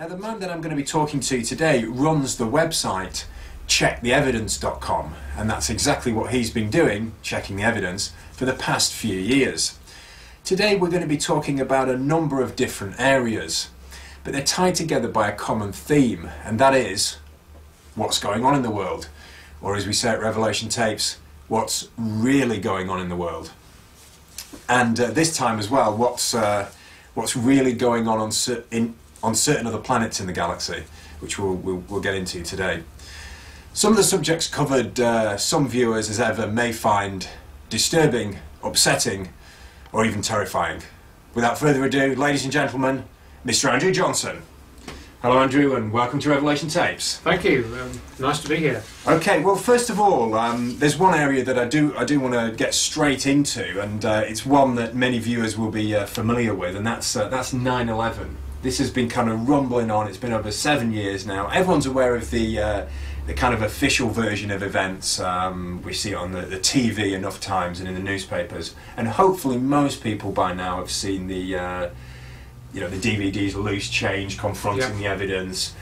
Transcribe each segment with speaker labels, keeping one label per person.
Speaker 1: Now, the man that I'm going to be talking to today runs the website checktheevidence.com, and that's exactly what he's been doing, checking the evidence, for the past few years. Today we're going to be talking about a number of different areas, but they're tied together by a common theme, and that is what's going on in the world, or as we say at Revelation Tapes, what's really going on in the world. And this time as well, what's really going on certain other planets in the galaxy, which we'll get into today. Some of the subjects covered, some viewers, as ever, may find disturbing, upsetting, or even terrifying. Without further ado, ladies and gentlemen, Mr. Andrew Johnson. Hello, Andrew, and welcome to Revelation Tapes.
Speaker 2: Thank you. Nice to be here. Okay,
Speaker 1: well, first of all, there's one area that I do want to get straight into, and it's one that many viewers will be familiar with, and that's 9/11. This has been kind of rumbling on. It's been over 7 years now. Everyone's aware of the kind of official version of events. We see it on the TV enough times and in the newspapers, and hopefully most people by now have seen the the DVDs, Loose Change, Confronting the Evidence,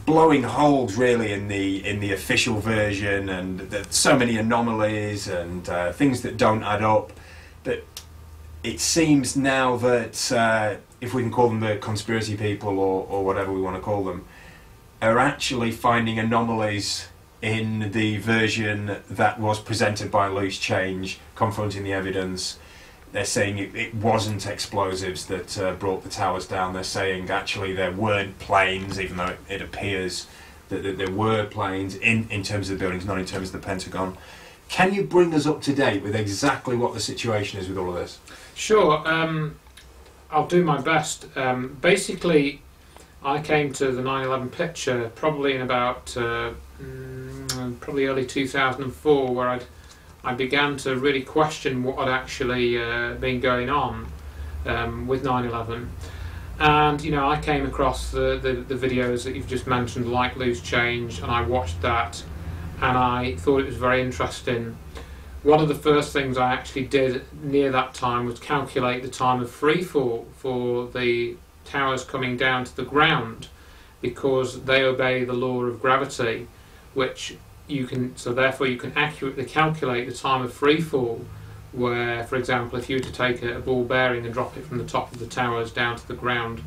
Speaker 1: blowing holes really in the official version, and there's so many anomalies and things that don't add up. But it seems now that if we can call them the conspiracy people or whatever we want to call them, are actually finding anomalies in the version that was presented by Loose Change, Confronting the Evidence. They're saying it wasn't explosives that brought the towers down. They're saying actually there weren't planes, even though it appears that there were planes in terms of the buildings, not in terms of the Pentagon. Can you bring us up to date with exactly what the situation is with all of this?
Speaker 2: Sure. I'll do my best. Basically, I came to the 9/11 picture probably in about probably early 2004, where I began to really question what had actually been going on with 9/11. And I came across the videos that you've just mentioned, like Loose Change, and I watched that, and I thought it was very interesting. One of the first things I actually did near that time was calculate the time of freefall for the towers coming down to the ground, because they obey the law of gravity, which therefore you can accurately calculate the time of freefall, where, for example, if you were to take a ball bearing and drop it from the top of the towers down to the ground,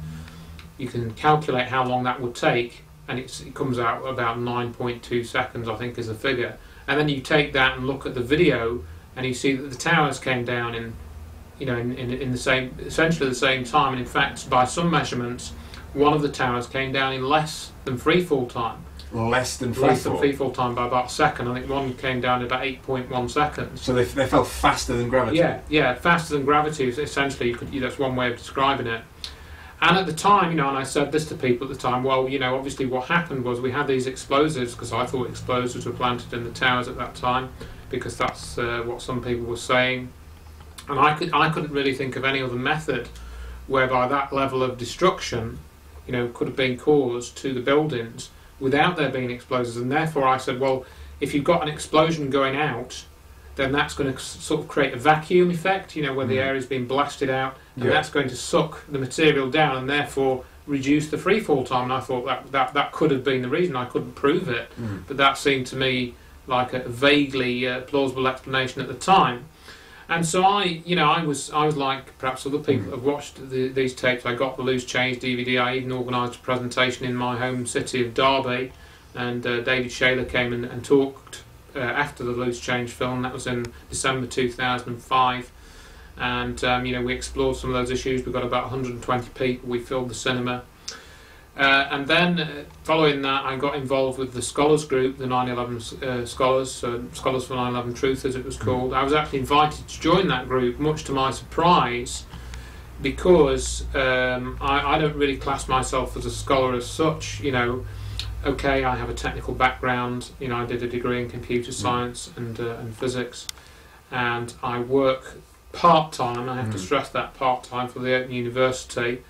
Speaker 2: you can calculate how long that would take, and it comes out about 9.2 seconds, I think, is the figure. And then you take that and look at the video, and you see that the towers came down in essentially the same time. And in fact, by some measurements, one of the towers came down in less than freefall time.
Speaker 1: Less than freefall
Speaker 2: time by about a second. I think one came down in about 8.1 seconds.
Speaker 1: So they fell faster than gravity?
Speaker 2: Yeah, faster than gravity is essentially, that's one way of describing it. And at the time, and I said this to people at the time, well, obviously what happened was we had these explosives, because I thought explosives were planted in the towers at that time, because that's what some people were saying. And I couldn't really think of any other method whereby that level of destruction, could have been caused to the buildings without there being explosives. And therefore I said, well, if you've got an explosion going out, then that's going to sort of create a vacuum effect, where the air is being blasted out, and that's going to suck the material down and therefore reduce the freefall time. And I thought that could have been the reason. I couldn't prove it, but that seemed to me like a vaguely plausible explanation at the time. And so I was like perhaps other people have watched these tapes. I got the Loose Change DVD. I even organised a presentation in my home city of Derby, and David Shaler came and talked after the Loose Change film. That was in December 2005, and we explored some of those issues. We got about 120 people. We filled the cinema, and then following that, I got involved with the scholars group, the 9/11 scholars, Scholars for 9/11 Truth, as it was called. I was actually invited to join that group, much to my surprise, because I don't really class myself as a scholar as such. Okay, I have a technical background. I did a degree in computer science and physics, and I work part-time. I have to stress that, part-time, for the Open University,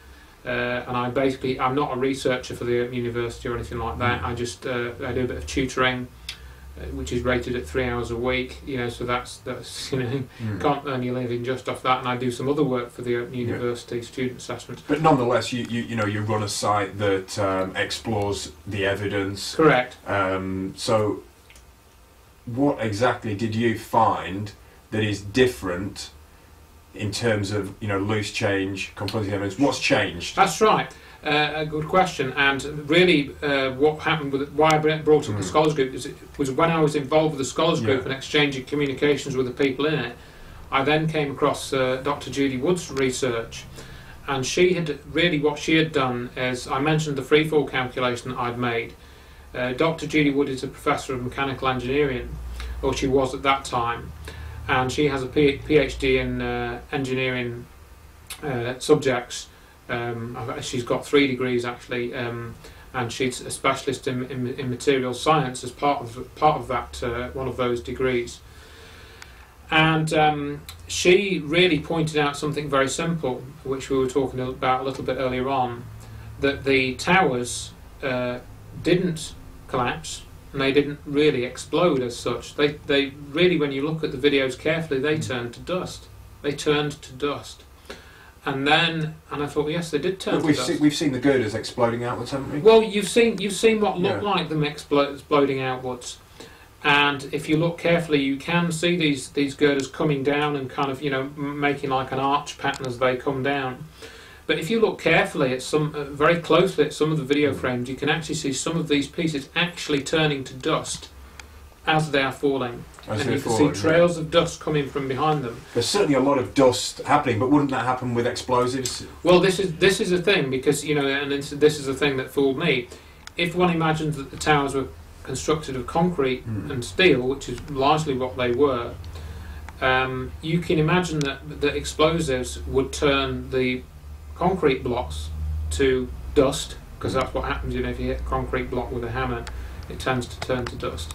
Speaker 2: and I'm not a researcher for the Open University or anything like that. I do a bit of tutoring, which is rated at 3 hours a week. You know, so that's can't earn your living just off that. And I do some other work for the Open University student assessments.
Speaker 1: But nonetheless, you run a site that explores the evidence.
Speaker 2: Correct.
Speaker 1: So, what exactly did you find that is different in terms of loose change, conflicting evidence? What's changed?
Speaker 2: That's right. A good question. And really, what happened with why I brought up the Scholars Group was when I was involved with the Scholars Group and exchanging communications with the people in it. I then came across Dr. Judy Wood's research, and she had what she had done is, I mentioned the freefall calculation that I'd made. Dr. Judy Wood is a professor of mechanical engineering, or she was at that time, and she has a PhD in engineering subjects. She's got 3 degrees actually, and she's a specialist in materials science as part of that one of those degrees. And she really pointed out something very simple, which we were talking about a little bit earlier on, that the towers didn't collapse and they didn't really explode as such. They really, when you look at the videos carefully, they turned to dust. They turned to dust. And I thought, well, yes, they did turn to dust.
Speaker 1: We've seen the girders exploding outwards, haven't we?
Speaker 2: Well, you've seen what looked like them exploding outwards. And if you look carefully, you can see these girders coming down and kind of, making like an arch pattern as they come down. But if you look carefully at very closely at some of the video frames, you can actually see some of these pieces actually turning to dust as they are falling. And you can see trails of dust coming from behind them.
Speaker 1: There's certainly a lot of dust happening, but wouldn't that happen with explosives?
Speaker 2: Well, this is a thing, because and this is a thing that fooled me. If one imagines that the towers were constructed of concrete and steel, which is largely what they were, you can imagine that the explosives would turn the concrete blocks to dust, because that's what happens. If you hit a concrete block with a hammer, it tends to turn to dust.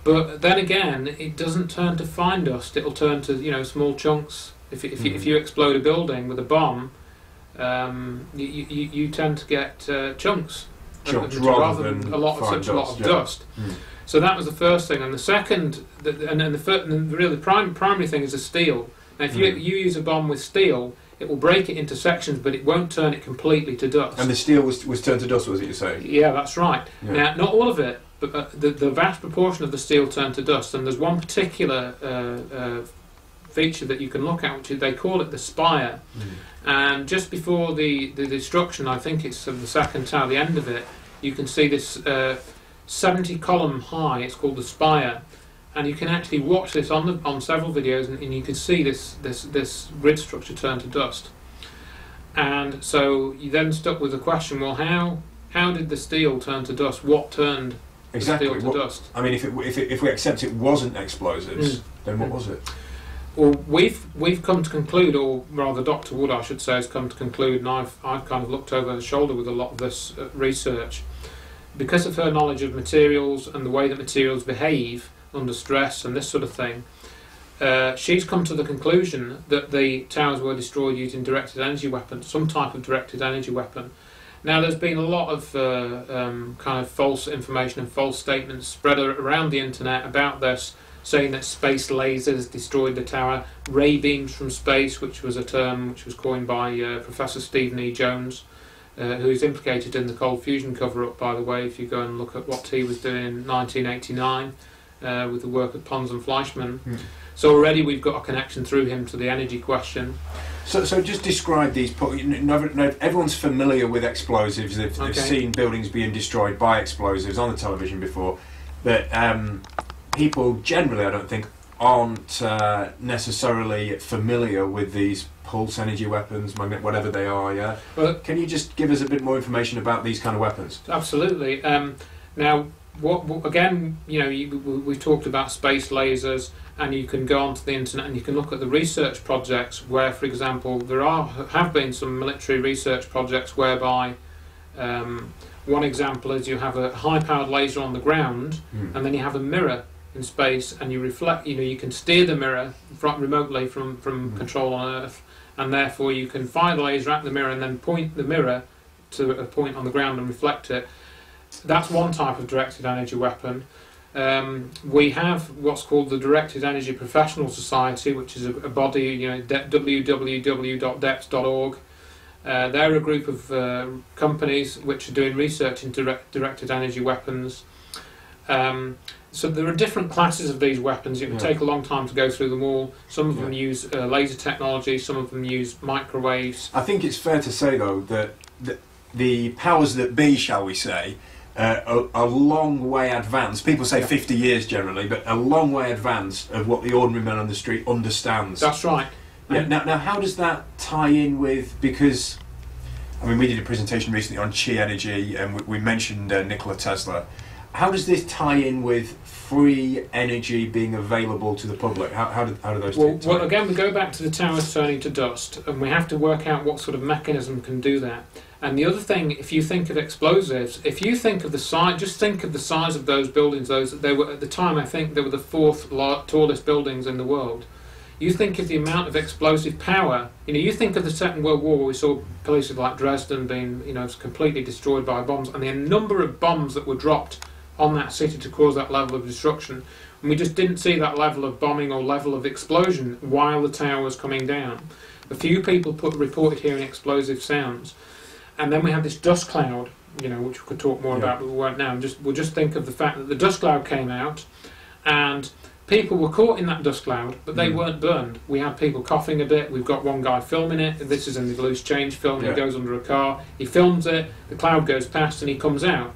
Speaker 2: But then again, it doesn't turn to fine dust. It'll turn to small chunks. If you explode a building with a bomb, you tend to get chunks rather than a lot of dust. So that was the first thing, and the second, the primary thing is the steel. Now, if you use a bomb with steel, it will break it into sections, but it won't turn it completely to dust.
Speaker 1: And the steel was turned to dust, was it, you say?
Speaker 2: Yeah, that's right. Yeah. Now, not all of it, but the vast proportion of the steel turned to dust. And there's one particular feature that you can look at, which they call it the spire. And just before the destruction, I think it's of the second tower, the end of it, you can see this 70-column high. It's called the spire. And you can actually watch this on several videos, and you can see this grid structure turn to dust. And so you then stuck with the question: well, how did the steel turn to dust? What turned the steel to dust? I mean,
Speaker 1: if we accept it wasn't explosives, then what was it?
Speaker 2: Well, we've come to conclude, or rather, Dr. Wood, I should say, has come to conclude, and I've kind of looked over her shoulder with a lot of this research, because of her knowledge of materials and the way that materials behave under stress and this sort of thing. She's come to the conclusion that the towers were destroyed using directed energy weapons, some type of directed energy weapon. Now, there's been a lot of kind of false information and false statements spread around the internet about this, saying that space lasers destroyed the tower, ray beams from space, which was a term which was coined by Professor Stephen E. Jones, who is implicated in the cold fusion cover-up, by the way, if you go and look at what he was doing in 1989 with the work of Pons and Fleischmann. So already we've got a connection through him to the energy question.
Speaker 1: So just describe these. Everyone's familiar with explosives. They've seen buildings being destroyed by explosives on the television before. But people generally, I don't think, aren't necessarily familiar with these pulse energy weapons, whatever they are. Yeah. Well, can you just give us a bit more information about these kind of weapons?
Speaker 2: Absolutely. Now, what again? We've talked about space lasers. And you can go onto the internet and you can look at the research projects where, for example, have been some military research projects whereby one example is you have a high-powered laser on the ground and then you have a mirror in space and you reflect. You can steer the mirror remotely from control on Earth, and therefore you can fire the laser at the mirror and then point the mirror to a point on the ground and reflect it. That's one type of directed energy weapon. We have what's called the Directed Energy Professional Society, which is a body, you know, www.deps.org. They're a group of companies which are doing research into directed energy weapons. So there are different classes of these weapons. It would take a long time to go through them all. Some of them use laser technology, some of them use microwaves.
Speaker 1: I think it's fair to say, though, that the powers that be, shall we say, are a long way advanced. People say 50 years generally, but a long way advanced of what the ordinary man on the street understands.
Speaker 2: That's right.
Speaker 1: Yeah. Now, how does that tie in with, because, I mean, we did a presentation recently on chi energy, and we mentioned Nikola Tesla. How does this tie in with free energy being available to the public? How do those two tie in?
Speaker 2: Well, again, we go back to the towers turning to dust, and we have to work out what sort of mechanism can do that. And the other thing, if you think of explosives, if you think of the size, just think of the size of those buildings. They were at the time, I think, they were the fourth tallest buildings in the world. You think of the amount of explosive power. You know, you think of the Second World War, where we saw places like Dresden being, you know, completely destroyed by bombs, and the number of bombs that were dropped on that city to cause that level of destruction. And we just didn't see that level of bombing or level of explosion while the tower was coming down. A few people reported hearing explosive sounds. And then we had this dust cloud, you know, which we could talk more about, but we won't now. We'll just think of the fact that the dust cloud came out, and people were caught in that dust cloud, but they weren't burned. We had people coughing a bit. We've got one guy filming it. This is in the loose change film. He goes under a car. He films it. The cloud goes past, and he comes out.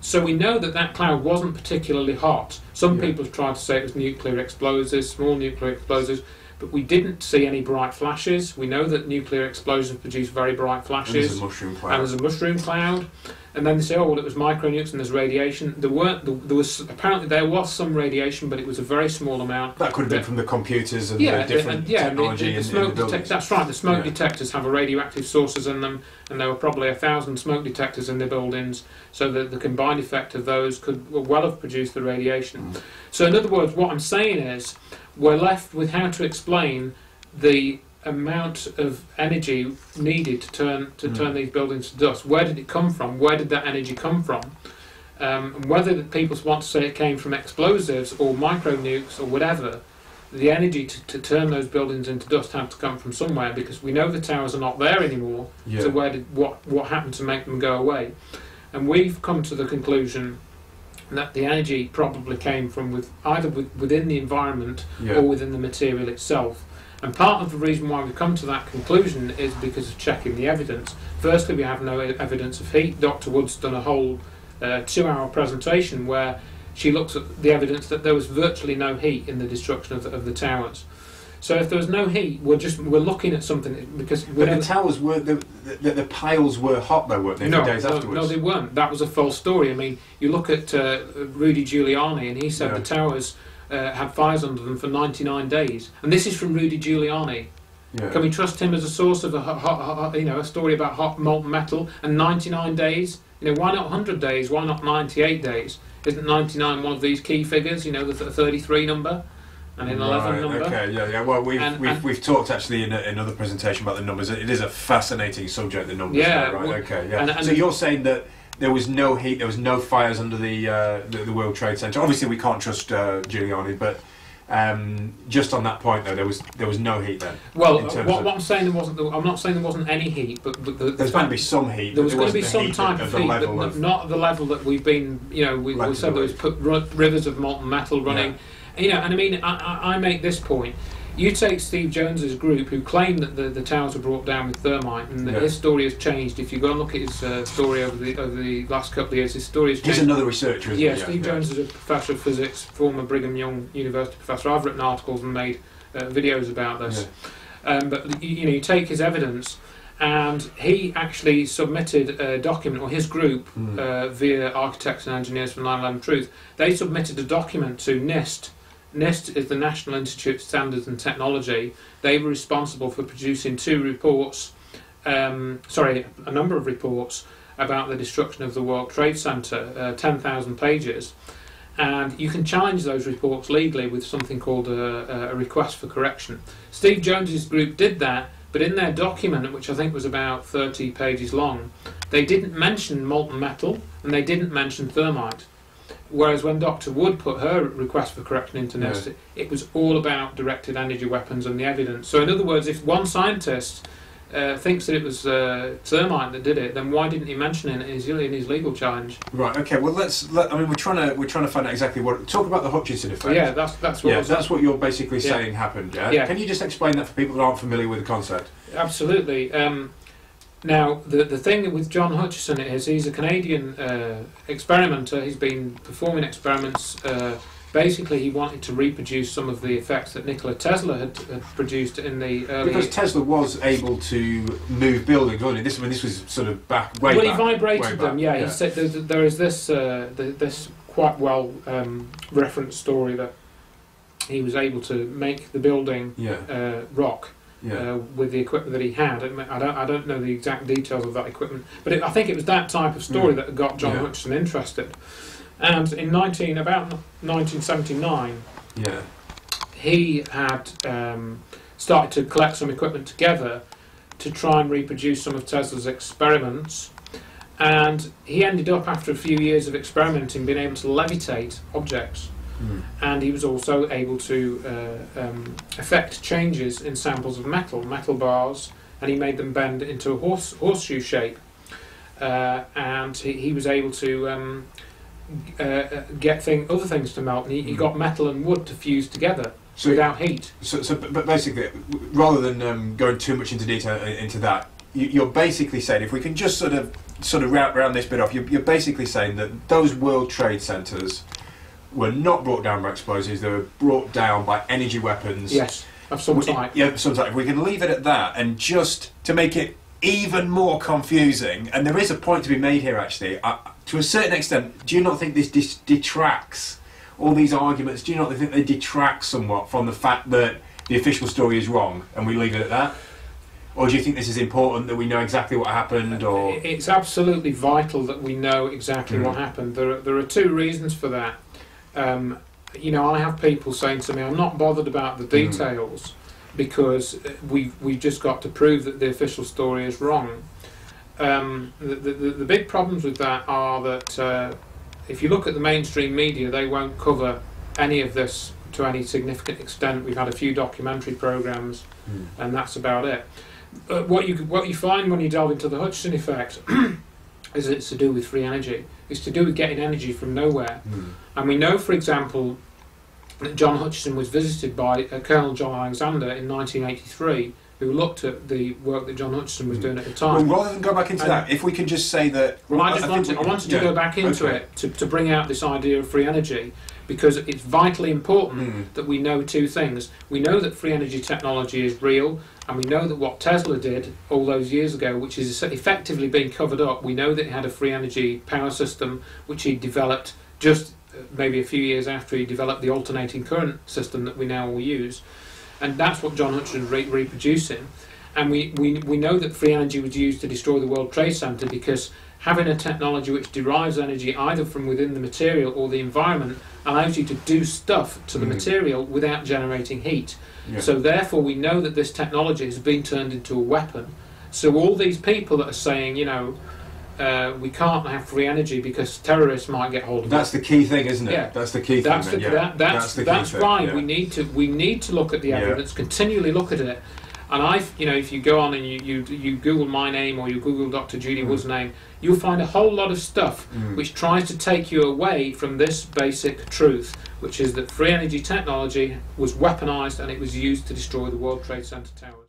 Speaker 2: So we know that that cloud wasn't particularly hot. Some people have tried to say it was nuclear explosives, small nuclear explosives, but we didn't see any bright flashes. We know that nuclear explosions produce very bright flashes.
Speaker 1: And there's a mushroom cloud.
Speaker 2: And there's a mushroom cloud. And then they say, oh, well, it was micronukes and there's radiation. There was some radiation, but it was a very small amount.
Speaker 1: That could have been from the computers and the different technology in the buildings.
Speaker 2: That's right. The smoke detectors have radioactive sources in them, and there were probably 1,000 smoke detectors in the buildings, so that the combined effect of those could well have produced the radiation. So in other words, what I'm saying is, we're left with how to explain the amount of energy needed to turn these buildings to dust. Where did it come from? Where did that energy come from? And whether people want to say it came from explosives or micronukes or whatever, the energy to turn those buildings into dust had to come from somewhere, because we know the towers are not there anymore. So what happened to make them go away? And we've come to the conclusion that the energy probably came from either within the environment or within the material itself. And part of the reason why we've come to that conclusion is because of checking the evidence. Firstly, we have no evidence of heat. Dr. Wood's done a whole 2-hour presentation where she looks at the evidence that there was virtually no heat in the destruction of the towers. So if there was no heat, we're looking at something, because
Speaker 1: but the towers were the piles were hot though, weren't they? Days afterwards.
Speaker 2: No, they weren't. That was a false story. I mean, you look at Rudy Giuliani, and he said the towers had fires under them for 99 days, and this is from Rudy Giuliani. Can we trust him as a source of a story about hot molten metal? And 99 days? You know, why not 100 days? Why not 98 days? Isn't 99 one of these key figures? You know, the 33 number and an 11 number.
Speaker 1: Okay, yeah. Well, we've talked actually in another presentation about the numbers. It is a fascinating subject, the numbers.
Speaker 2: Yeah.
Speaker 1: Right.
Speaker 2: Well,
Speaker 1: okay. Yeah.
Speaker 2: And
Speaker 1: so you're saying that there was no heat, there was no fires under the World Trade Center. Obviously, we can't trust Giuliani, but just on that point, though, there was no heat then.
Speaker 2: Well, what I'm saying I'm not saying there wasn't any heat, but
Speaker 1: there's going to be some heat.
Speaker 2: There was going to be some type of heat, but not at the level that we've been. You know, we said there was rivers of molten metal running. You know, and I mean, I make this point. You take Steve Jones's group, who claim that the towers were brought down with thermite, and his story has changed. If you go and look at his story over the last couple of years, his story has changed.
Speaker 1: He's another researcher, isn't he?
Speaker 2: Yeah, Steve Jones is a professor of physics, former Brigham Young University professor. I've written articles and made videos about this. But you take his evidence, and he actually submitted a document, or his group, via Architects and Engineers for 9/11 Truth. They submitted a document to NIST. NIST is the National Institute of Standards and Technology. They were responsible for producing a number of reports about the destruction of the World Trade Center, 10,000 pages. And you can challenge those reports legally with something called a request for correction. Steve Jones's group did that, but in their document, which I think was about 30 pages long, they didn't mention molten metal and they didn't mention thermite. Whereas when Dr. Wood put her request for correction into NIST,
Speaker 1: Yeah.
Speaker 2: it was all about directed energy weapons and the evidence. So in other words, if one scientist thinks that it was thermite that did it, then why didn't he mention it in his legal challenge?
Speaker 1: Right. Okay. Well, I mean, we're trying to find out exactly what. Talk about the Hutchinson effect.
Speaker 2: Yeah, that's what.
Speaker 1: Yeah, that's what you're basically saying happened. Yeah?
Speaker 2: Yeah.
Speaker 1: Can you just explain that for people that aren't familiar with the concept?
Speaker 2: Absolutely. Now, the thing with John Hutchison is he's a Canadian experimenter. He's been performing experiments. Basically, he wanted to reproduce some of the effects that Nikola Tesla had produced in the early...
Speaker 1: Because Tesla was able to move buildings, wasn't he? This was sort of way back.
Speaker 2: Well, he vibrated them, yeah.
Speaker 1: Yeah.
Speaker 2: He said there is this quite well referenced story that he was able to make the building rock with the equipment that he had. I don't know the exact details of that equipment, but I think it was that type of story that got John Hutchison interested. And in about 1979, he had started to collect some equipment together to try and reproduce some of Tesla's experiments. And he ended up, after a few years of experimenting, being able to levitate objects. And he was also able to effect changes in samples of metal bars, and he made them bend into a horseshoe shape. And he was able to get other things to melt, and he got metal and wood to fuse together without heat.
Speaker 1: But basically, rather than going too much into detail into that, you're basically saying, if we can just sort of round this bit off, you're basically saying that those World Trade Centers were not brought down by explosives; they were brought down by energy weapons.
Speaker 2: Yes, of some type.
Speaker 1: Yeah, of some type. If we can leave it at that, and just to make it even more confusing, and there is a point to be made here, actually. To a certain extent, do you not think this detracts all these arguments? Do you not think they detract somewhat from the fact that the official story is wrong, and we leave it at that? Or do you think this is important, that we know exactly what happened? Or
Speaker 2: it's absolutely vital that we know exactly what happened. There are two reasons for that. You know, I have people saying to me, "I'm not bothered about the details because we've just got to prove that the official story is wrong." The big problems with that are that if you look at the mainstream media, they won't cover any of this to any significant extent. We've had a few documentary programs, and that's about it. What you find when you delve into the Hutchison effect is it's to do with free energy. It's to do with getting energy from nowhere. And we know, for example, that John Hutchison was visited by Colonel John Alexander in 1983, who looked at the work that John Hutchison was doing at the time.
Speaker 1: Well, rather than go back into that, if we can just say that...
Speaker 2: Well, I wanted to go back into it to bring out this idea of free energy, because it's vitally important that we know two things. We know that free energy technology is real, and we know that what Tesla did all those years ago, which is effectively being covered up, we know that he had a free energy power system which he developed just maybe a few years after he developed the alternating current system that we now all use. And that's what John Hutchison is reproducing. And we know that free energy was used to destroy the World Trade Center, because having a technology which derives energy either from within the material or the environment allows you to do stuff to the material without generating heat. So therefore we know that this technology has been turned into a weapon. So all these people that are saying, you know, we can't have free energy because terrorists might get hold of it.
Speaker 1: That's the key thing, isn't it?
Speaker 2: Yeah.
Speaker 1: That's the key thing.
Speaker 2: That's why we need to look at the evidence, continually look at it. And if you go on and you Google my name or you Google Dr. Judy Wood's name, you'll find a whole lot of stuff which tries to take you away from this basic truth, which is that free energy technology was weaponized and it was used to destroy the World Trade Center towers.